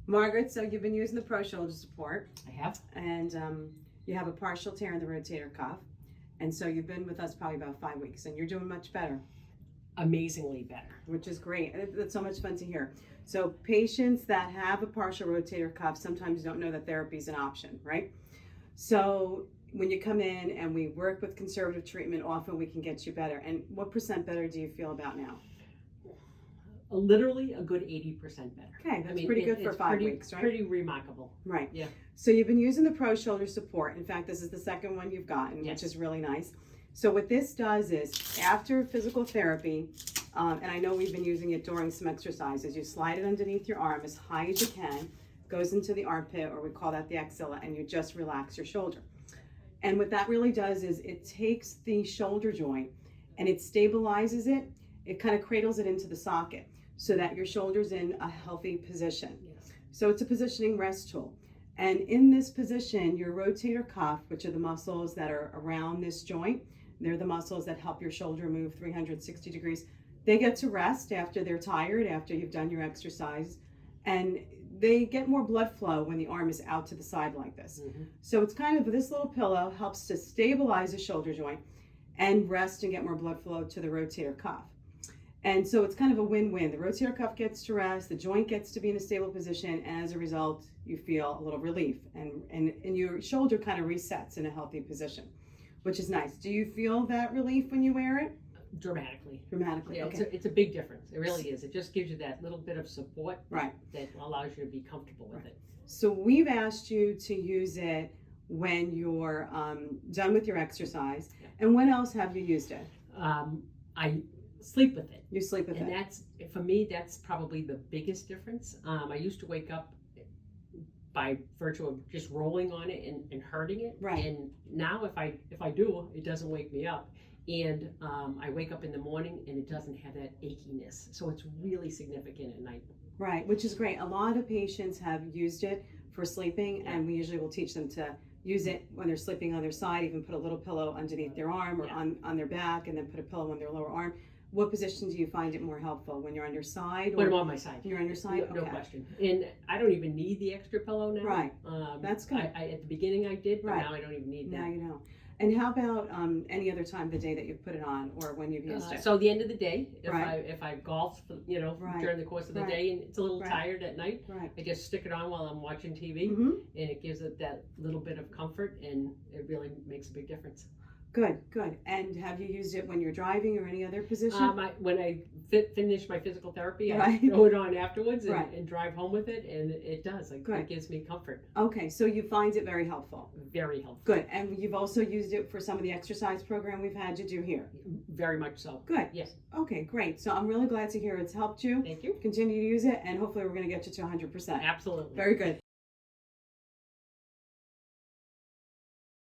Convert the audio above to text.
Margaret, so you've been using the Pro Shoulder Support, I have. and you have a partial tear in the rotator cuff, and so you've been with us probably about 5 weeks, and you're doing much better. Amazingly better. Which is great. It's so much fun to hear. So patients that have a partial rotator cuff sometimes don't know that therapy is an option, right? So when you come in and we work with conservative treatment, often we can get you better. And what % better do you feel about now? Literally a good 80% better. Okay, that's pretty good for 5 weeks, right? Pretty remarkable. Right. Yeah. So you've been using the Pro Shoulder Support. In fact, this is the second one you've gotten, Yes. which is really nice. So what this does is, after physical therapy, and I know we've been using it during some exercises, you slide it underneath your arm as high as you can, goes into the armpit, or we call that the axilla, and you just relax your shoulder. And what that really does is it takes the shoulder joint and it stabilizes it. It kind of cradles it into the socket so that your shoulder's in a healthy position. Yes. So it's a positioning rest tool. And in this position, your rotator cuff, which are the muscles that are around this joint, they're the muscles that help your shoulder move 360 degrees. They get to rest after they're tired, after you've done your exercise, and they get more blood flow when the arm is out to the side like this. Mm-hmm. So it's kind of, this little pillow helps to stabilize the shoulder joint and rest and get more blood flow to the rotator cuff. And so it's kind of a win-win. The rotator cuff gets to rest, the joint gets to be in a stable position, and as a result, you feel a little relief, and your shoulder kind of resets in a healthy position, which is nice. Do you feel that relief when you wear it? Dramatically. Dramatically, Yeah, okay. it's a big difference. It really is. It just gives you that little bit of support Right. that allows you to be comfortable with it. So we've asked you to use it when you're done with your exercise. Yeah. And when else have you used it? I sleep with it. You sleep with And it. that's, for me, that's probably the biggest difference. I used to wake up by virtue of just rolling on it and hurting it. Right. And now if I do, it doesn't wake me up. And I wake up in the morning and it doesn't have that achiness. So it's really significant at night. Right, which is great. A lot of patients have used it for sleeping, Yeah. and we usually will teach them to use it when they're sleeping on their side, even put a little pillow underneath their arm or Yeah. on their back, and then put a pillow on their lower arm. What position do you find it more helpful? When you're on your side? When Or I'm on my side. you're on your side? No Okay. question. And I don't even need the extra pillow now. Right. That's good. I at the beginning I did, but Right. now I don't even need Now that. you know. And how about any other time of the day that you've put it on, or when you've used it? So the end of the day, Right. if I golf, Right. during the course of the Right. day and it's a little Right. tired at night, Right. I just stick it on while I'm watching TV, Mm-hmm. and it gives it that little bit of comfort, and it really makes a big difference. Good, good. And have you used it when you're driving or any other position? When I finish my physical therapy, I Right. throw it on afterwards Right. and drive home with it, and it does. Good. It gives me comfort. Okay, so you find it very helpful. Very helpful. Good. And you've also used it for some of the exercise program we've had you do here. Very much so. Good. Yes. Okay, great. So I'm really glad to hear it's helped you. Thank you. Continue to use it, and hopefully we're going to get you to 100%. Absolutely. Very good.